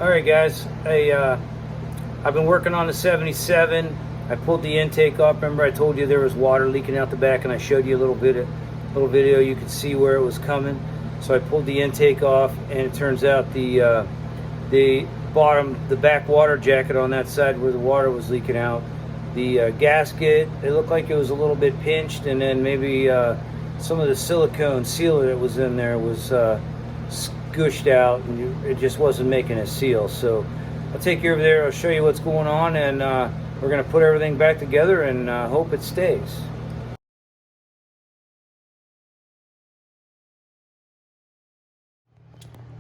All right, guys. I've been working on the 77. I pulled the intake off. Remember, I told you there was water leaking out the back, and I showed you a little video. You could see where it was coming. So I pulled the intake off, and it turns out the back water jacket on that side where the water was leaking out, the gasket, it looked like it was a little bit pinched, and then maybe some of the silicone sealer that was in there was gushed out, and it just wasn't making a seal. So I'll take you over there, I'll show you what's going on, and we're going to put everything back together and hope it stays.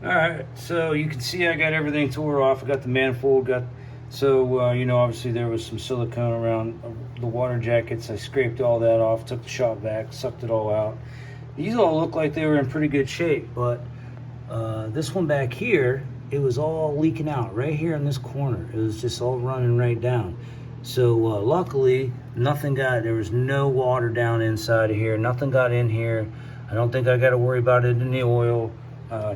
Alright, so you can see I got everything tore off. I got the manifold, obviously there was some silicone around the water jackets. I scraped all that off, took the shop vac, sucked it all out. These all look like they were in pretty good shape, but this one back here, it was all leaking out right here in this corner. It was just all running right down. So luckily, there was no water down inside of here. Nothing got in here. I don't think I got to worry about it in the oil.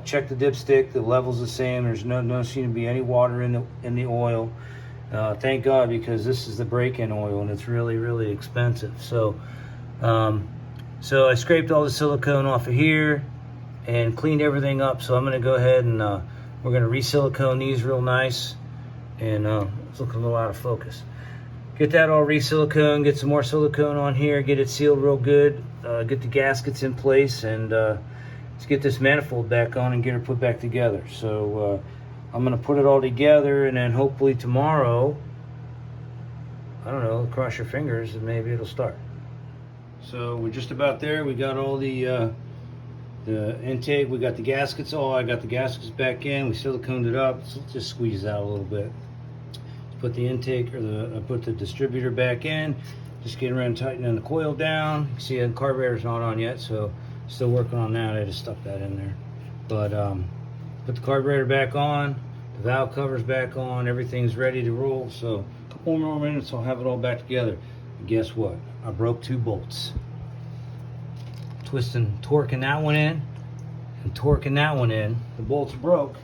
Check the dipstick, the level's the same. There's no seem to be any water in the oil. Thank God, because this is the break-in oil and it's really expensive. So I scraped all the silicone off of here and cleaned everything up. So I'm gonna go ahead and we're gonna re-silicone these real nice. And it's looking a little out of focus. Get that all re-silicone, get some more silicone on here, get it sealed real good, get the gaskets in place, and let's get this manifold back on and get her put back together. So I'm gonna put it all together, and then hopefully tomorrow, I don't know, cross your fingers and maybe it'll start. So we're just about there. We got all the intake, we got the gaskets I got the gaskets back in, we siliconed it up. So let's just squeeze out a little bit. Put the intake, or put the distributor back in. Just getting around tightening the coil down. See, the carburetor's not on yet, so still working on that. I just stuck that in there. But put the carburetor back on, the valve cover's back on, everything's ready to roll. So a couple more minutes, I'll have it all back together. And guess what? I broke 2 bolts. Torquing that one in, and torquing that one in. The bolts broke,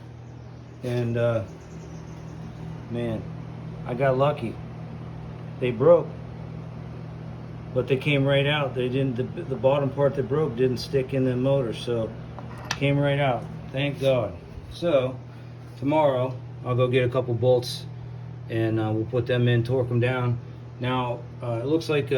and man, I got lucky. They broke, but they came right out. They didn't. The bottom part that broke didn't stick in the motor, so it came right out. Thank God. So tomorrow I'll go get a couple bolts, and we'll put them in, torque them down. Now it looks like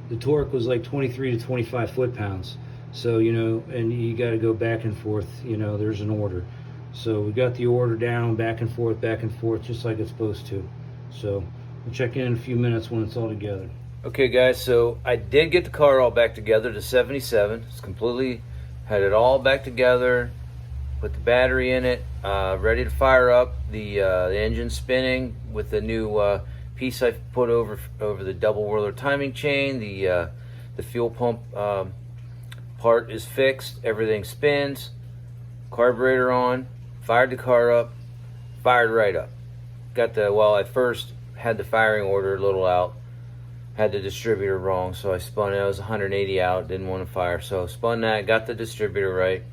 the torque was like 23 to 25 foot-pounds. So and you got to go back and forth. There's an order. So we got the order down, back and forth, just like it's supposed to. So we'll check in a few minutes when it's all together. Okay guys, so I did get the car all back together, the 77. It's completely, had it all back together, put the battery in it, ready to fire up, the engine spinning with the new piece I put over the double whirler timing chain. The fuel pump part is fixed, everything spins, carburetor on, fired the car up, fired right up. I first had the firing order a little out, had the distributor wrong, so I spun it. I was 180 out, didn't want to fire, so spun that, got the distributor right,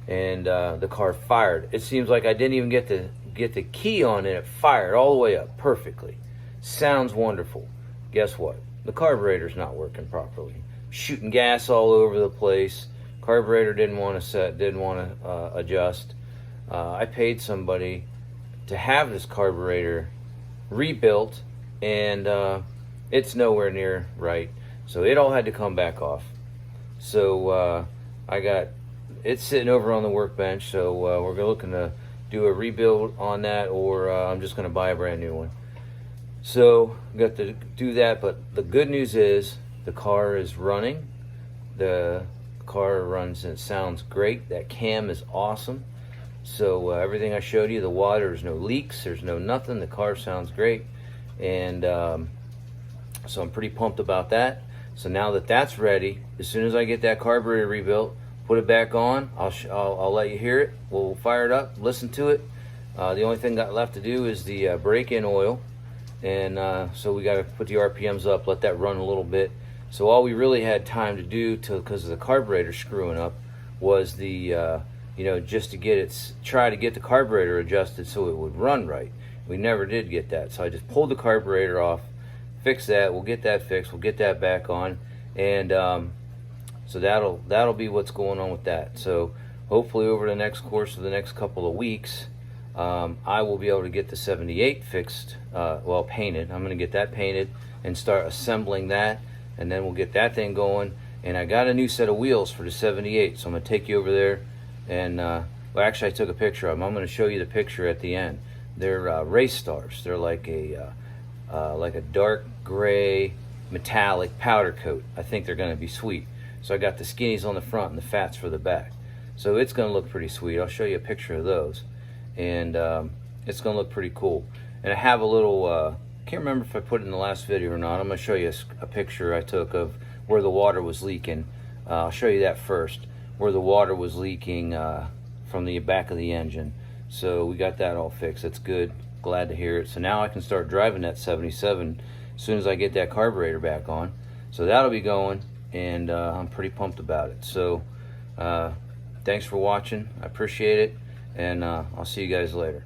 and the car fired. It seems like I didn't even get the key on it. It fired all the way up perfectly. Sounds wonderful. Guess what? The carburetor's not working properly. Shooting gas all over the place. Carburetor didn't want to adjust. I paid somebody to have this carburetor rebuilt, and it's nowhere near right, so it all had to come back off. So I got it sitting over on the workbench, so we're looking to do a rebuild on that, or I'm just going to buy a brand new one. So got to do that, but the good news is the car is running. The car runs and it sounds great. That cam is awesome. So everything I showed you, the water, there's no leaks, there's no nothing. The car sounds great, and so I'm pretty pumped about that. So now that that's ready, as soon as I get that carburetor rebuilt, put it back on, I'll let you hear it. We'll fire it up, listen to it. The only thing got left to do is the break-in oil, and so we got to put the RPMs up, let that run a little bit. So all we really had time to do, because the carburetor screwing up, was the you know, just to get it, try to get the carburetor adjusted so it would run right. We never did get that, so I just pulled the carburetor off, fix that. We'll get that fixed. We'll get that back on, and so that'll be what's going on with that. So hopefully over the next course of the next couple of weeks, I will be able to get the 78 fixed, well, painted. I'm going to get that painted and start assembling that, and then we'll get that thing going. And I got a new set of wheels for the 78, so I'm going to take you over there. And well, actually I took a picture of them. I'm going to show you the picture at the end. They're Race Stars. They're like a dark gray metallic powder coat. I think they're going to be sweet. So I got the skinnies on the front and the fats for the back. So it's going to look pretty sweet. I'll show you a picture of those. And it's going to look pretty cool. And I have a little, can't remember if I put it in the last video or not. I'm going to show you a picture I took of where the water was leaking. I'll show you that first, where the water was leaking from the back of the engine. So we got that all fixed. That's good. Glad to hear it. So now I can start driving that 77 as soon as I get that carburetor back on. So that'll be going, and I'm pretty pumped about it. So thanks for watching. I appreciate it, and I'll see you guys later.